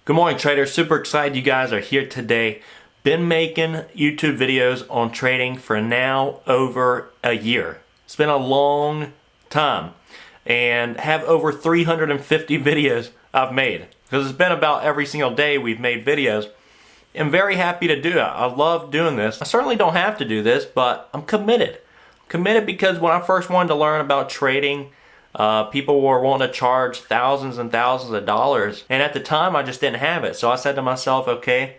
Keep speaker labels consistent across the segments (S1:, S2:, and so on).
S1: Good morning, traders. Super excited you guys are here today. Been making YouTube videos on trading for now over a year. It's been a long time and have over 350 videos I've made because it's been about every single day we've made videos. I'm very happy to do it. I love doing this. I certainly don't have to do this, but I'm committed. Committed because when I first wanted to learn about trading, people were wanting to charge thousands and thousands of dollars, and at the time I just didn't have it. So I said to myself, okay,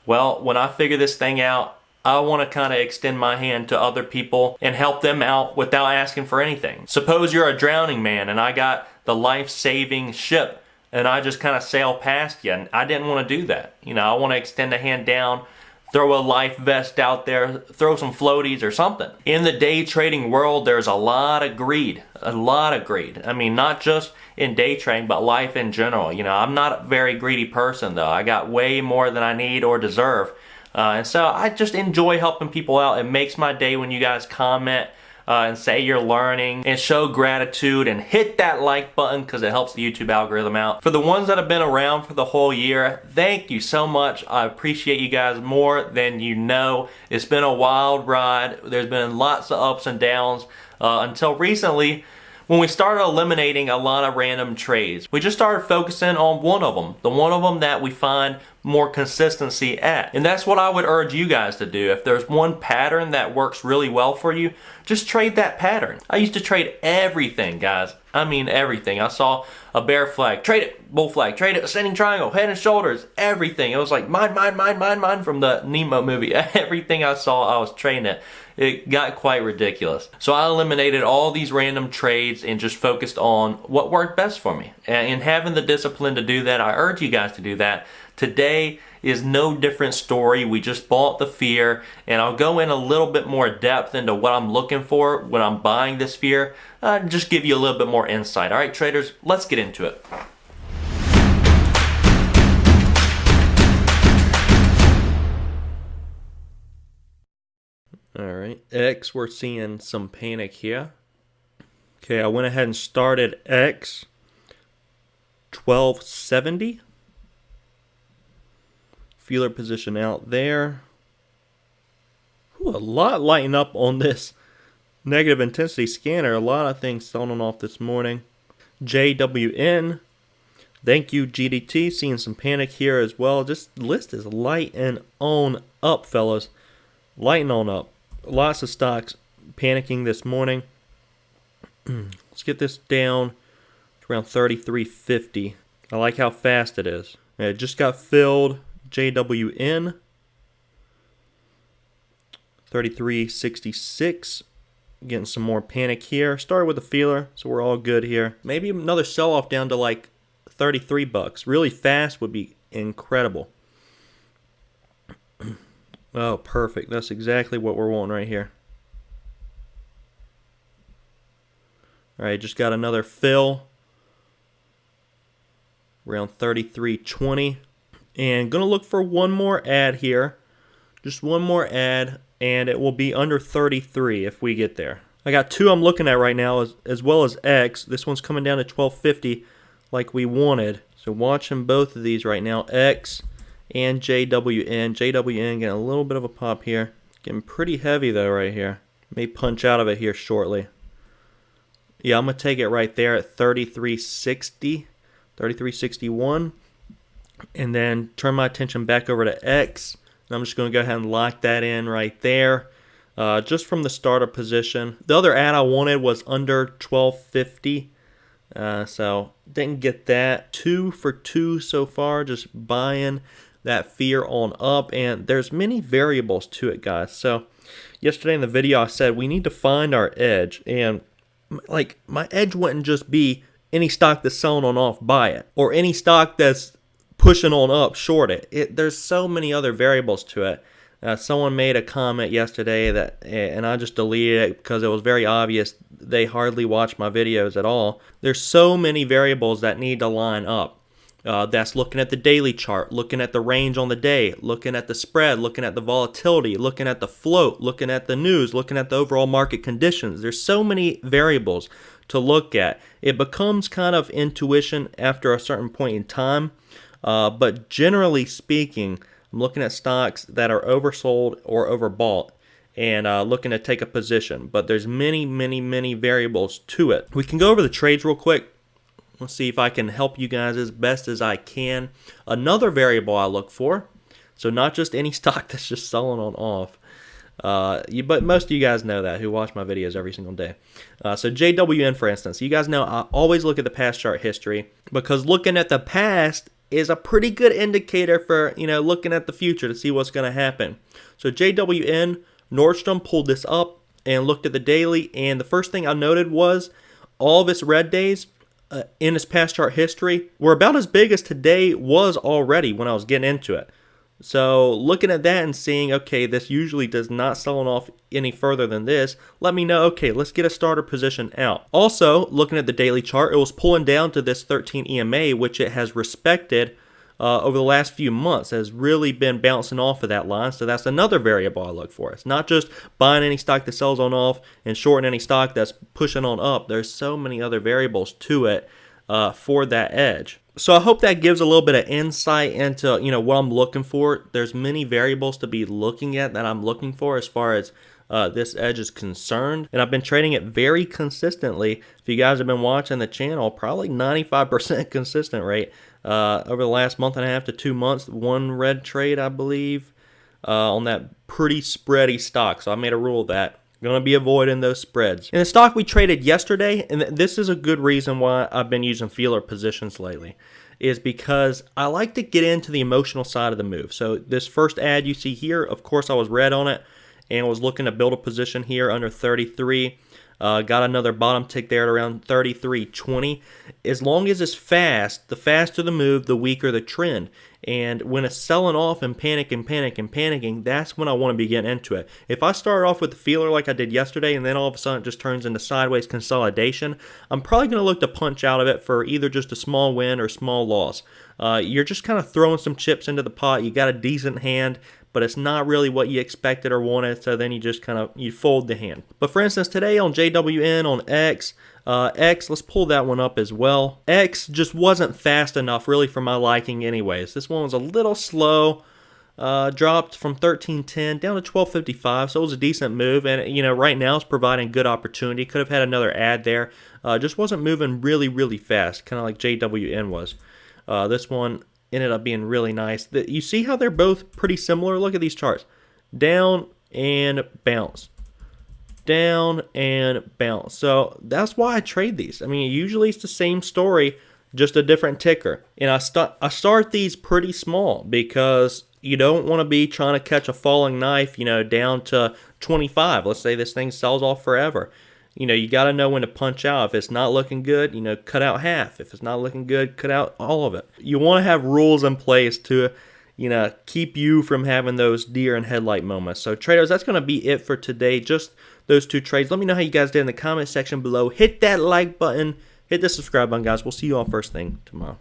S1: well, when I figure this thing out, I want to kind of extend my hand to other people and help them out without asking for anything. Suppose you're a drowning man and I got the life-saving ship and I just kind of sail past you, and I didn't want to do that. You know, I want to extend a hand down, throw a life vest out there, throw some floaties or something. In the day trading world, there's a lot of greed. A lot of greed. I mean, not just in day trading, but life in general. You know, I'm not a very greedy person, though. I got way more than I need or deserve. And so I just enjoy helping people out. It makes my day when you guys comment and say you're learning and show gratitude and hit that like button because it helps the YouTube algorithm out. For the ones that have been around for the whole year, thank you so much. I appreciate you guys more than you know. It's been a wild ride. There's been lots of ups and downs until recently when we started eliminating a lot of random trades. We just started focusing on one of them, the one of them that we find more consistency at. And that's what I would urge you guys to do. If there's one pattern that works really well for you, just trade that pattern. I used to trade everything, guys. I mean everything. I saw a bear flag, trade it, bull flag, trade it, ascending triangle, head and shoulders, everything. It was like mine, mine, mine, mine, mine from the Nemo movie. Everything I saw, I was trading it. It got quite ridiculous. So I eliminated all these random trades and just focused on what worked best for me. And having the discipline to do that, I urge you guys to do that. Today is no different story. We just bought the fear, and I'll go in a little bit more depth into what I'm looking for when I'm buying this fear. Just give you a little bit more insight. All right, traders, let's get into it. All right, X, we're seeing some panic here. Okay, I went ahead and started X 1270. Feeler position out there. Ooh, a lot lighting up on this negative intensity scanner. A lot of things selling off this morning. JWN. Thank you, GDT. Seeing some panic here as well. This list is lighting on up, fellas. Lighting on up. Lots of stocks panicking this morning. Let's get this down to around 33.50. I like how fast it is. It just got filled. JWN 33.66. Getting some more panic here. Started with a feeler, so we're all good here. Maybe another sell-off down to like 33 bucks. Really fast would be incredible. Oh, perfect. That's exactly what we're wanting right here. All right, just got another fill. Around 33.20. And going to look for one more ad here. Just one more ad, and it will be under 33 if we get there. I got two I'm looking at right now, as well as X. This one's coming down to 1250 like we wanted. So watching both of these right now, X and JWN. JWN getting a little bit of a pop here. Getting pretty heavy though right here. May punch out of it here shortly. Yeah, I'm going to take it right there at 33.60, 33.61. And then turn my attention back over to X. And I'm just going to go ahead and lock that in right there. Just from the starter position. The other ad I wanted was under 1250. So didn't get that. 2 for 2 so far. Just buying that fear on up. And there's many variables to it, guys. So yesterday in the video I said we need to find our edge. And like my edge wouldn't just be any stock that's selling on off, buy it. Or any stock that's pushing on up, short it. There's so many other variables to it. Someone made a comment yesterday that, and I just deleted it because it was very obvious they hardly watch my videos at all. There's so many variables that need to line up. That's looking at the daily chart, looking at the range on the day, looking at the spread, looking at the volatility, looking at the float, looking at the news, looking at the overall market conditions. There's so many variables to look at. It becomes kind of intuition after a certain point in time. But generally speaking, I'm looking at stocks that are oversold or overbought and looking to take a position. But there's many variables to it. We can go over the trades real quick. Let's see if I can help you guys as best as I can. Another variable I look for, so not just any stock that's just selling on off. But most of you guys know that who watch my videos every single day. So JWN, for instance, you guys know I always look at the past chart history because looking at the past is a pretty good indicator for looking at the future to see what's going to happen. So JWN, Nordstrom pulled this up and looked at the daily, and the first thing I noted was all of its red days in its past chart history were about as big as today was already when I was getting into it. So looking at that and seeing, okay, this usually does not sell off any further than this, let me know, okay, let's get a starter position out. Also, looking at the daily chart, it was pulling down to this 13 EMA, which it has respected over the last few months, has really been bouncing off of that line. So that's another variable I look for. It's not just buying any stock that sells on off and shorting any stock that's pushing on up. There's so many other variables to it for that edge. So I hope that gives a little bit of insight into what I'm looking for. There's many variables to be looking at that I'm looking for as far as this edge is concerned, and I've been trading it very consistently. If you guys have been watching the channel, probably 95% consistent rate over the last month and a half to 2 months. One red trade, I believe, on that pretty spready stock. So I made a rule of that. Going to be avoiding those spreads. In the stock we traded yesterday, and this is a good reason why I've been using feeler positions lately, is because I like to get into the emotional side of the move. So this first ad you see here, of course I was red on it and was looking to build a position here under 33. Got another bottom tick there at around 33.20. As long as it's fast, the faster the move, the weaker the trend. And when it's selling off and panicking, that's when I want to be getting into it. If I start off with the feeler like I did yesterday and then all of a sudden it just turns into sideways consolidation, I'm probably going to look to punch out of it for either just a small win or small loss. You're just kind of throwing some chips into the pot. You got a decent hand, but it's not really what you expected or wanted, so then you just you fold the hand. But for instance, today on JWN, on X, let's pull that one up as well. X just wasn't fast enough really for my liking anyways. This one was a little slow, dropped from 13.10 down to 12.55, so it was a decent move, and right now it's providing good opportunity. Could have had another ad there. Just wasn't moving really fast, kind of like JWN was. This one ended up being really nice. You see how they're both pretty similar? Look at these charts. Down and bounce. Down and bounce. So that's why I trade these. I mean, usually it's the same story, just a different ticker. And I start these pretty small because you don't want to be trying to catch a falling knife, down to 25. Let's say this thing sells off forever. You got to know when to punch out. If it's not looking good, cut out half. If it's not looking good, cut out all of it. You want to have rules in place to, keep you from having those deer in headlight moments. So traders, that's going to be it for today. Just those two trades. Let me know how you guys did in the comment section below. Hit that like button. Hit the subscribe button, guys. We'll see you all first thing tomorrow.